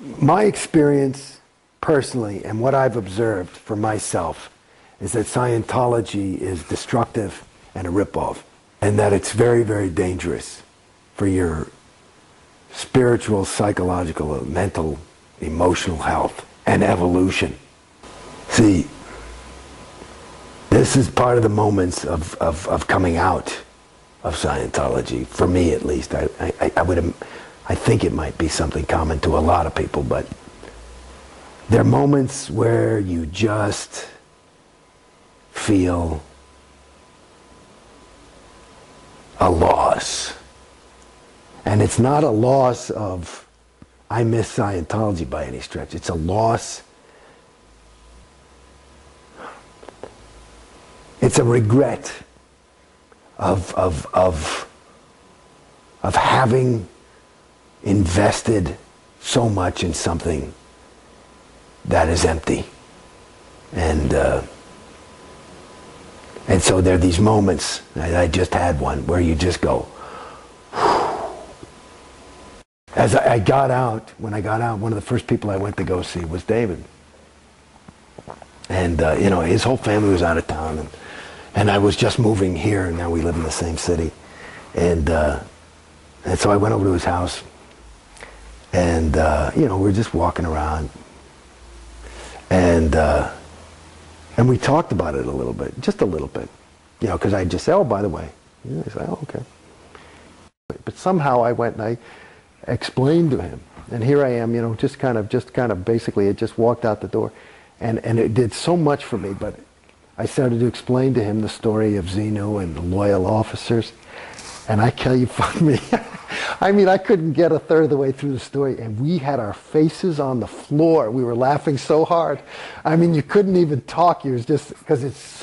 My experience personally and what I've observed for myself is that Scientology is destructive and a ripoff, and that it's very, very dangerous for your spiritual, psychological, mental, emotional health and evolution. See, this is part of the moments of coming out of Scientology, for me at least. I think it might be something common to a lot of people, but there are moments where you just feel a loss. And it's not a loss of, I miss Scientology by any stretch. It's a loss. It's a regret of having invested so much in something that is empty. And so there are these moments, I just had one, where you just go, as I got out, when I got out, one of the first people I went to go see was David. And, you know, his whole family was out of town, and I was just moving here, and now we live in the same city. And so I went over to his house, and, you know, we were just walking around, and we talked about it a little bit, just a little bit, you know, because I just said, oh, by the way. And I said, oh, okay. But somehow I went and I explained to him, and here I am, you know, just kind of basically it just walked out the door, and it did so much for me. But I started to explain to him the story of Xenu and the loyal officers, and I tell you, fuck me, I mean, I couldn't get a third of the way through the story, and we had our faces on the floor. We were laughing so hard. I mean, you couldn't even talk. You was just, because it's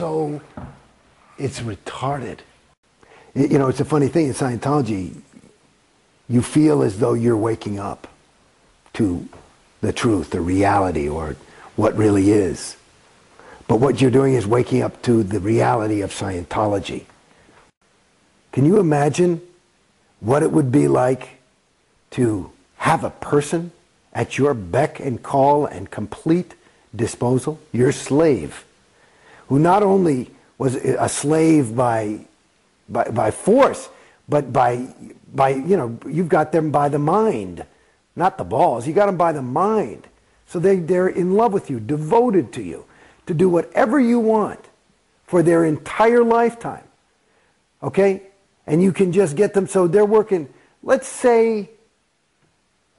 retarded. You know, it's a funny thing in Scientology. You feel as though you're waking up to the truth, the reality, or what really is. But what you're doing is waking up to the reality of Scientology. Can you imagine what it would be like to have a person at your beck and call and complete disposal, your slave, who not only was a slave by force, but by you know, you've got them by the mind, not the balls. You got them by the mind. So they're in love with you, devoted to you, to do whatever you want for their entire lifetime. Okay? And you can just get them, so they're working, let's say,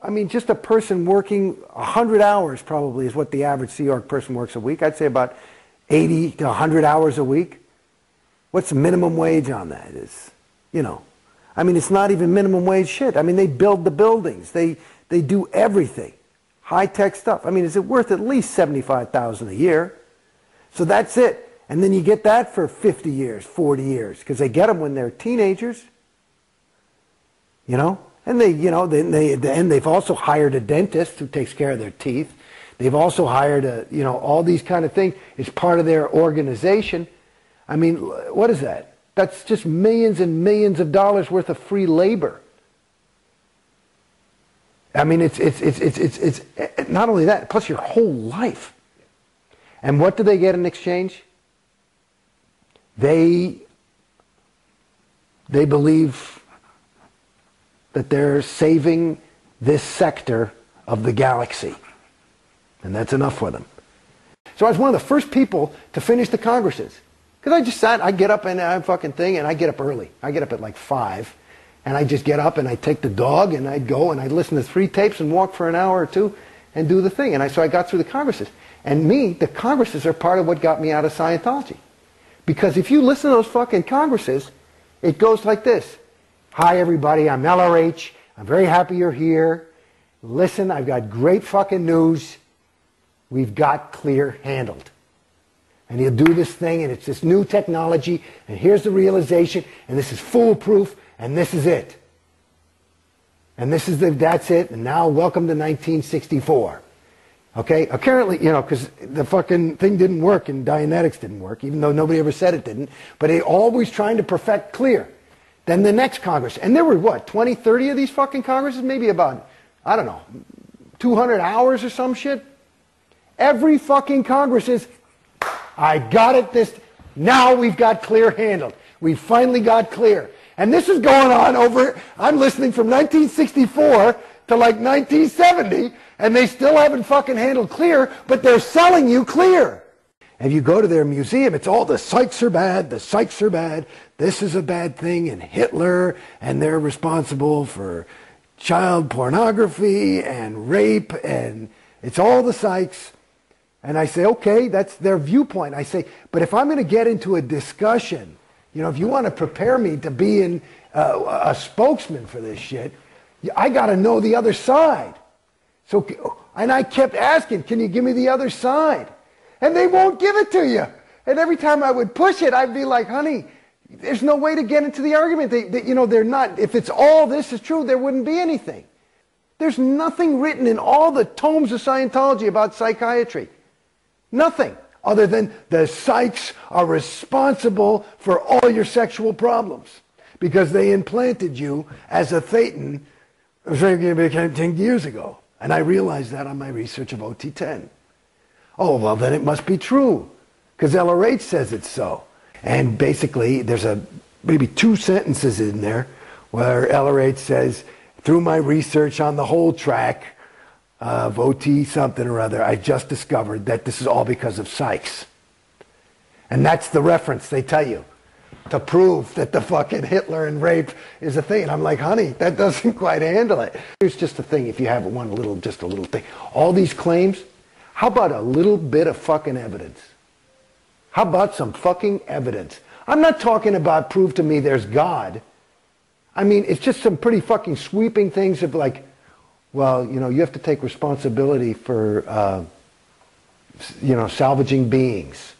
I mean, just a person working 100 hours probably is what the average Sea Org person works a week. I'd say about 80 to 100 hours a week. What's the minimum wage on that? Is, you know, I mean, it's not even minimum wage shit. I mean, they build the buildings. They do everything. High-tech stuff. I mean, is it worth at least $75,000 a year? So that's it. And then you get that for 50 years, 40 years, because they get them when they're teenagers. You know? And they, you know, then they've also hired a dentist who takes care of their teeth. They've also hired a, you know, all these kind of things. It's part of their organization. I mean, what is that? That's just millions and millions of dollars worth of free labor. I mean, it's not only that, plus your whole life. And what do they get in exchange? They believe that they're saving this sector of the galaxy. And that's enough for them. So I was one of the first people to finish the Congresses. Because I just sat, I get up and I fucking thing, and I get up early. I get up at like 5. And I just get up and I take the dog and I'd go and I'd listen to 3 tapes and walk for an hour or 2 and do the thing. And so I got through the Congresses. And the Congresses are part of what got me out of Scientology. Because if you listen to those fucking Congresses, it goes like this. Hi everybody, I'm LRH. I'm very happy you're here. Listen, I've got great fucking news. We've got clear handled. And he'll do this thing, and it's this new technology, and here's the realization, and this is foolproof, and this is it. And that's it, and now welcome to 1964. Okay? Apparently, you know, because the fucking thing didn't work, and Dianetics didn't work, even though nobody ever said it didn't, but they always trying to perfect clear. Then the next Congress, and there were, what, 20, 30 of these fucking Congresses? Maybe about, I don't know, 200 hours or some shit. Every fucking Congress is, I got it now we've got clear handled. We finally got clear. And this is going on over, I'm listening from 1964 to like 1970, and they still haven't fucking handled clear, but they're selling you clear. And you go to their museum, it's all the Sykes are bad, the Sykes are bad, this is a bad thing, and Hitler, and they're responsible for child pornography and rape, and it's all the Sykes. And I say, okay, that's their viewpoint. I say, but if I'm going to get into a discussion, you know, if you want to prepare me to be a spokesman for this shit, I got to know the other side. So, and I kept asking, can you give me the other side? And they won't give it to you. And every time I would push it, I'd be like, honey, there's no way to get into the argument. You know, they're not, if it's all this is true, there wouldn't be anything. There's nothing written in all the tomes of Scientology about psychiatry. Nothing other than the Sykes are responsible for all your sexual problems because they implanted you as a Thetan 10 years ago. And I realized that on my research of OT10. Oh, well, then it must be true because LRH says it's so. And basically, there's maybe 2 sentences in there where LRH says, through my research on the whole track of OT something or other, I just discovered that this is all because of Sykes. And that's the reference they tell you to prove that the fucking Hitler and rape is a thing. And I'm like, honey, that doesn't quite handle it. Here's just a thing, if you have just a little thing. All these claims, how about a little bit of fucking evidence? How about some fucking evidence? I'm not talking about prove to me there's God. I mean, it's just some pretty fucking sweeping things of like, well, you know, you have to take responsibility for, you know, salvaging beings.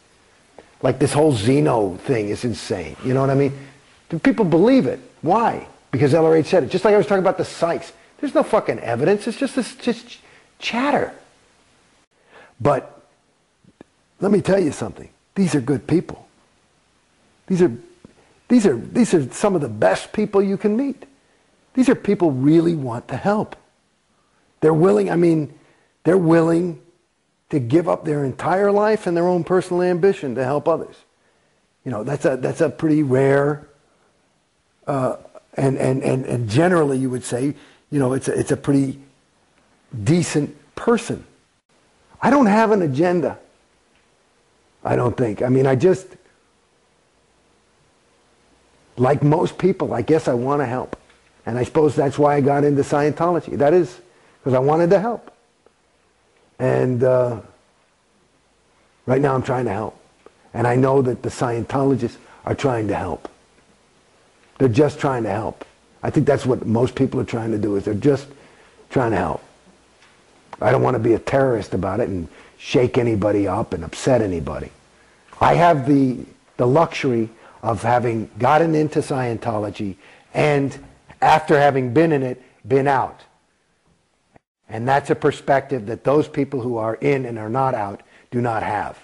Like this whole Xeno thing is insane. You know what I mean? Do people believe it? Why? Because LRH said it. Just like I was talking about the Sykes. There's no fucking evidence. It's just chatter. But let me tell you something. These are good people. These are some of the best people you can meet. These are people who really want to help. They're willing, they're willing to give up their entire life and their own personal ambition to help others. You know, that's a pretty rare, and generally you would say, you know, it's a pretty decent person. I don't have an agenda. I don't think. I just, like most people, I guess I want to help. And I suppose that's why I got into Scientology. That is because I wanted to help. And right now I'm trying to help. And I know that the Scientologists are trying to help. They're just trying to help. I think that's what most people are trying to do, is they're just trying to help. I don't want to be a terrorist about it and shake anybody up and upset anybody. I have the luxury of having gotten into Scientology and after having been in it, been out. And that's a perspective that those people who are in and are not out do not have.